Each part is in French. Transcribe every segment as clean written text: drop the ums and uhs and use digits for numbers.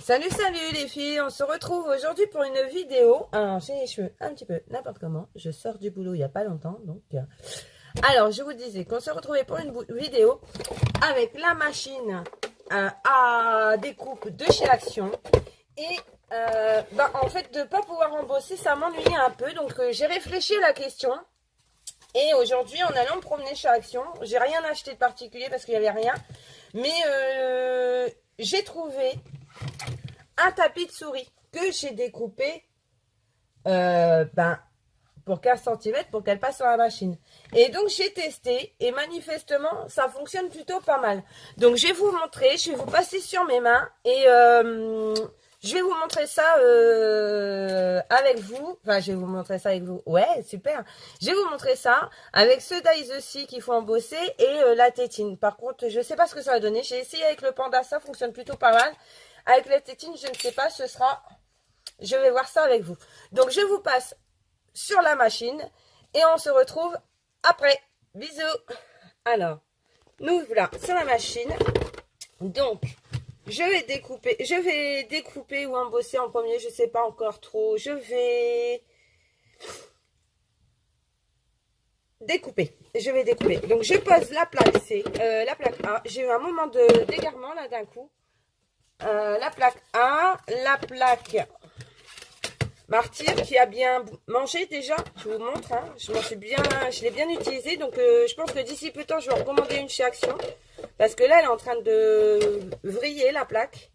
Salut, salut les filles, on se retrouve aujourd'hui pour une vidéo. Alors, j'ai les cheveux un petit peu n'importe comment. Je sors du boulot il n'y a pas longtemps, donc... Alors, je vous disais qu'on se retrouvait pour une vidéo avec la machine à découpe de chez Action. Et en fait, de ne pas pouvoir embosser, ça m'ennuyait un peu. Donc, j'ai réfléchi à la question. Et aujourd'hui, en allant me promener chez Action, j'ai rien acheté de particulier parce qu'il n'y avait rien. Mais j'ai trouvé un tapis de souris que j'ai découpé pour 15 cm pour qu'elle passe sur la machine. Et donc j'ai testé et manifestement ça fonctionne plutôt pas mal. Donc je vais vous montrer, je vais vous passer sur mes mains et je vais vous montrer ça avec vous. Enfin, je vais vous montrer ça avec vous. Ouais, super. Je vais vous montrer ça avec ce dies-ci qu'il faut embosser et la tétine. Par contre, je sais pas ce que ça va donner. J'ai essayé avec le panda, ça fonctionne plutôt pas mal. Avec la tétine, je ne sais pas, ce sera... Je vais voir ça avec vous. Donc, je vous passe sur la machine et on se retrouve après. Bisous. Alors, nous voilà sur la machine. Donc, je vais découper ou embosser en premier, je sais pas encore trop. Je vais découper. Donc, je pose la plaque C, la plaque A. J'ai eu un moment de d'égarement là d'un coup. La plaque A, la plaque Martyr qui a bien mangé déjà, je vous montre, hein. Je l'ai bien utilisé, donc je pense que d'ici peu de temps je vais en recommander une chez Action, parce que là elle est en train de vriller la plaque,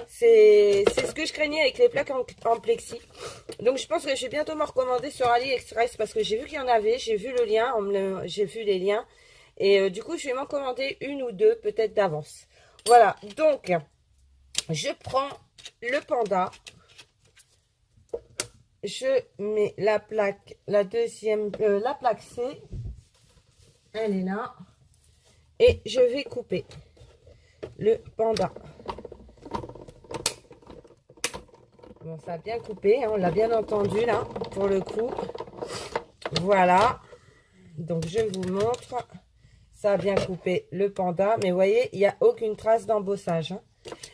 c'est ce que je craignais avec les plaques en plexi, donc je pense que je vais bientôt me recommander sur AliExpress, parce que j'ai vu qu'il y en avait, j'ai vu le lien, j'ai vu les liens, et du coup je vais m'en commander une ou deux peut-être d'avance. Voilà, donc je prends le panda. Je mets la plaque, la plaque C, elle est là, et je vais couper le panda. Bon, ça a bien coupé, hein, on l'a bien entendu là, pour le coup. Voilà, donc je vous montre, ça a bien coupé le panda, mais vous voyez, il n'y a aucune trace d'embossage, hein.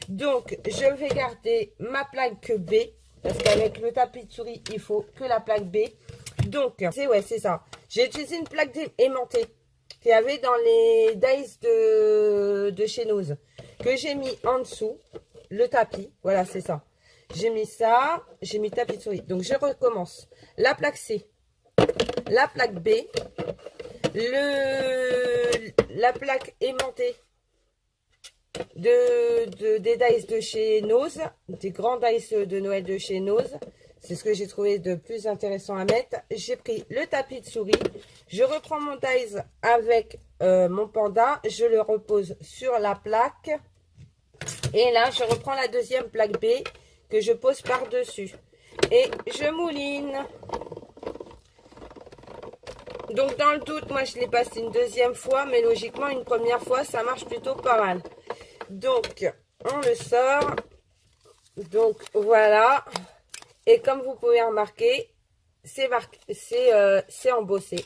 Donc, je vais garder ma plaque B. Parce qu'avec le tapis de souris, il faut que la plaque B. Donc, c'est ça. J'ai utilisé une plaque aimantée qu'il y avait dans les dies de chez Nose. Que j'ai mis en dessous, le tapis. Voilà, c'est ça. J'ai mis ça, j'ai mis le tapis de souris. Donc, je recommence. La plaque C, la plaque B, la plaque aimantée des dice de chez Nose, des grands dice de Noël de chez Nose. C'est ce que j'ai trouvé de plus intéressant à mettre. J'ai pris le tapis de souris. Je reprends mon dice avec mon panda. Je le repose sur la plaque. Et là, je reprends la deuxième plaque B que je pose par-dessus. Et je mouline. Donc, dans le doute, moi, je l'ai passé une deuxième fois. Mais logiquement, une première fois, ça marche plutôt pas mal. Donc, on le sort. Donc, voilà. Et comme vous pouvez remarquer, c'est embossé.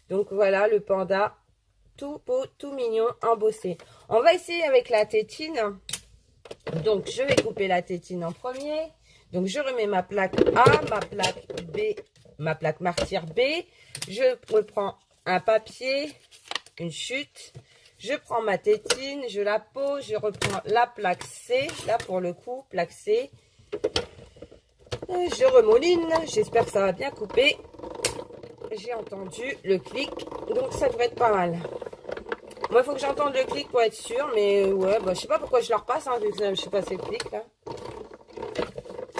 Donc, voilà le panda. Tout beau, tout mignon, embossé. On va essayer avec la tétine. Donc, je vais couper la tétine en premier. Donc, je remets ma plaque A, ma plaque B, ma plaque martyr B. Je reprends un papier, une chute. Je prends ma tétine, je la pose, je reprends la plaque C, là pour le coup, plaque C. Je remouline, j'espère que ça va bien couper. J'ai entendu le clic, donc ça devrait être pas mal. Moi, il faut que j'entende le clic pour être sûr, mais ouais, je sais pas pourquoi je la repasse, hein, vu que je sais pas c'est le clic là.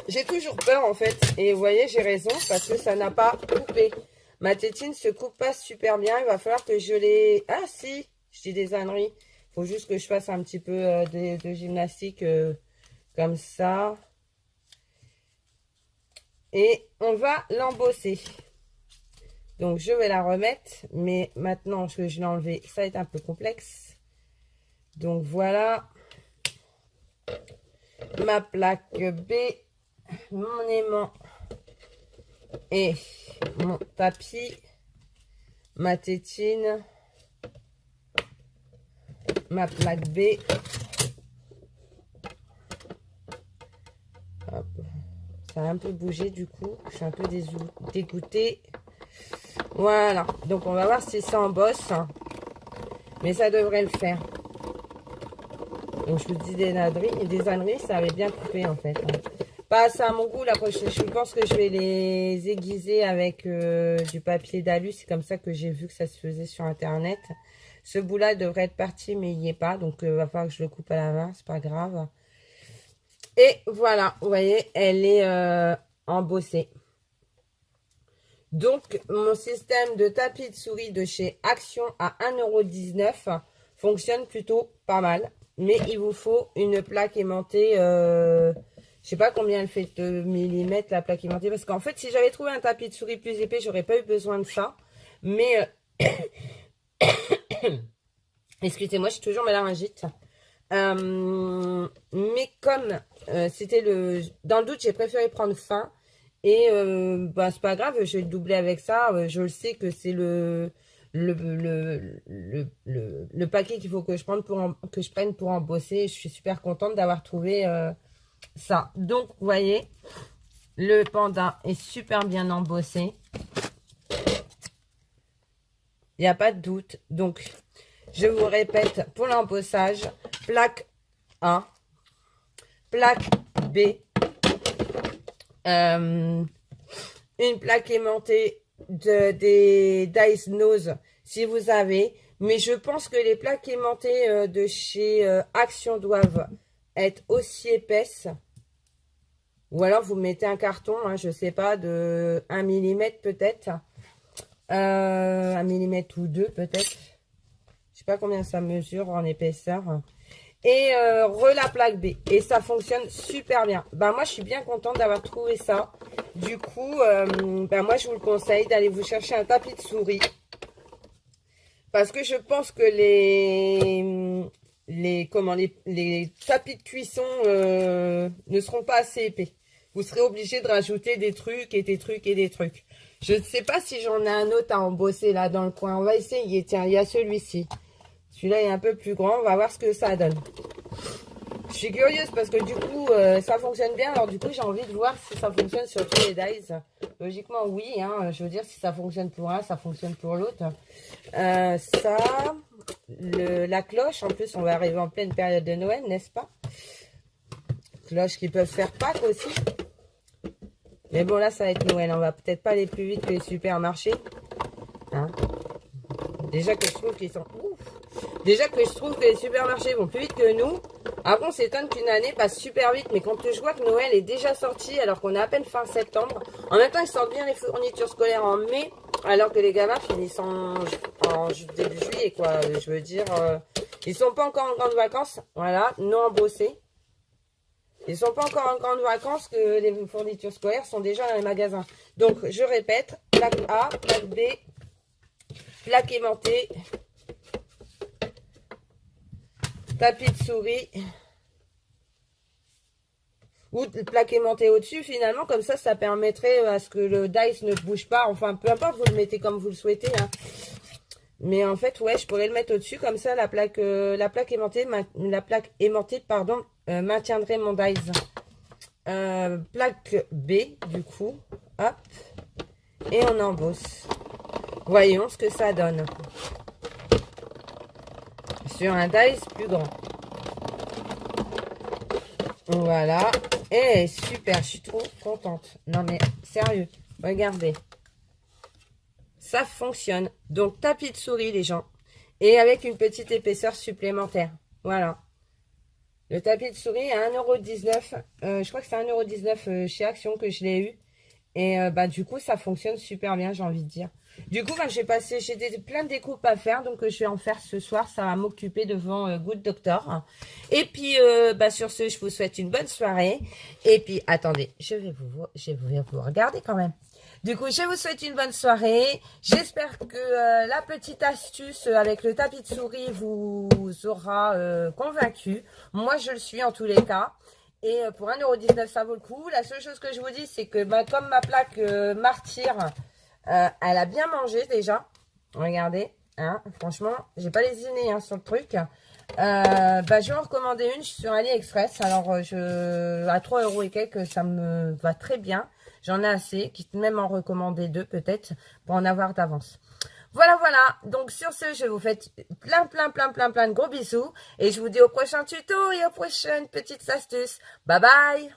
J'ai toujours peur en fait, et vous voyez, j'ai raison, parce que ça n'a pas coupé. Ma tétine se coupe pas super bien, il va falloir que je les... Ah si, je dis des âneries. Il faut juste que je fasse un petit peu de gymnastique comme ça. Et on va l'embosser. Donc, je vais la remettre. Mais maintenant que je l'ai enlevé, ça va être un peu complexe. Donc, voilà. Ma plaque B, mon aimant et mon tapis. Ma tétine. Ma plaque B, ça a un peu bougé du coup. Je suis un peu dégoûtée. Voilà. Donc, on va voir si ça embosse. Mais ça devrait le faire. Donc, je vous dis des âneries, ça avait bien coupé en fait. Pas ça à mon goût. La prochaine, je pense que je vais les aiguiser avec du papier d'alu. C'est comme ça que j'ai vu que ça se faisait sur Internet. Ce bout-là devrait être parti, mais il n'y est pas. Donc, il va falloir que je le coupe à la main. C'est pas grave. Et voilà, vous voyez, elle est embossée. Donc, mon système de tapis de souris de chez Action à 1,19 € fonctionne plutôt pas mal. Mais il vous faut une plaque aimantée. Je sais pas combien elle fait de millimètres la plaque aimantée. Parce qu'en fait, si j'avais trouvé un tapis de souris plus épais, j'aurais pas eu besoin de ça. Mais, excusez-moi, je suis toujours laryngite. Mais comme c'était dans le doute, j'ai préféré prendre fin. Et bah, c'est pas grave, je vais le doubler avec ça. Je le sais que c'est le paquet qu'il faut que je prenne pour embosser. Je suis super contente d'avoir trouvé ça. Donc, vous voyez, le panda est super bien embossé. Il n'y a pas de doute. Donc, je vous répète, pour l'embossage, plaque A, plaque B, une plaque aimantée des Dice Nose si vous avez. Mais je pense que les plaques aimantées de chez Action doivent être aussi épaisses. Ou alors vous mettez un carton, hein, je sais pas, de 1 mm peut-être. 1 mm ou 2 peut-être. Je sais pas combien ça mesure en épaisseur. Et la plaque B. Et ça fonctionne super bien. Ben, moi, je suis bien contente d'avoir trouvé ça. Du coup, ben, moi, je vous le conseille d'aller vous chercher un tapis de souris. Parce que je pense que les tapis de cuisson ne seront pas assez épais. Vous serez obligé de rajouter des trucs et des trucs et des trucs. Je ne sais pas si j'en ai un autre à embosser là dans le coin. On va essayer. Tiens, il y a celui-ci. Celui-là est un peu plus grand. On va voir ce que ça donne. Je suis curieuse parce que du coup, ça fonctionne bien. Alors du coup, j'ai envie de voir si ça fonctionne sur tous les dies. Logiquement, oui. Hein, je veux dire, si ça fonctionne pour un, ça fonctionne pour l'autre. La cloche. En plus, on va arriver en pleine période de Noël, n'est-ce pas? Cloches qui peuvent faire Pâques aussi. Mais bon, là, ça va être Noël. On va peut-être pas aller plus vite que les supermarchés. Hein? Déjà que je trouve qu'ils sont ouf. Déjà que je trouve que les supermarchés vont plus vite que nous. Après, on s'étonne qu'une année passe super vite. Mais quand je vois que Noël est déjà sorti, alors qu'on est à peine fin septembre. En même temps, ils sortent bien les fournitures scolaires en mai. Alors que les gamins finissent en début juillet, quoi. Je veux dire, ils sont pas encore en grandes vacances. Voilà, non embossés. Ils sont pas encore en grandes vacances que les fournitures scolaires sont déjà dans les magasins. Donc, je répète, plaque A, plaque B, plaque aimantée, tapis de souris, ou plaque aimantée au-dessus, finalement, comme ça permettrait à ce que le dice ne bouge pas. Enfin, peu importe, vous le mettez comme vous le souhaitez. Hein. Mais en fait, ouais, je pourrais le mettre au-dessus, comme ça, la plaque aimantée, maintiendrait mon dice. Plaque B, du coup, hop, et on embosse. Voyons ce que ça donne. Sur un dice plus grand. Voilà. Et super, je suis trop contente. Non mais, sérieux, regardez. Ça fonctionne. Donc, tapis de souris, les gens. Et avec une petite épaisseur supplémentaire. Voilà. Le tapis de souris à 1,19 €. Je crois que c'est 1,19 € chez Action que je l'ai eu. Et bah, du coup, ça fonctionne super bien, j'ai envie de dire. Du coup, bah, j'ai plein de découpes à faire. Donc, je vais en faire ce soir. Ça va m'occuper devant Good Doctor. Et puis, bah, sur ce, je vous souhaite une bonne soirée. Et puis, attendez, je vais vous regarder quand même. Du coup, je vous souhaite une bonne soirée. J'espère que la petite astuce avec le tapis de souris vous aura convaincu. Moi, je le suis en tous les cas. Et pour 1,19 €, ça vaut le coup. La seule chose que je vous dis, c'est que bah, comme ma plaque Martyr, elle a bien mangé déjà. Regardez. Hein, franchement, j'ai pas lésiné hein, sur le truc. Je vais en recommander une sur AliExpress. Alors, à 3 € et quelques, ça me va très bien. J'en ai assez, quitte même en recommander 2 peut-être, pour en avoir d'avance. Voilà, voilà. Donc, sur ce, je vous fais plein de gros bisous. Et je vous dis au prochain tuto et aux prochaines petites astuces. Bye bye.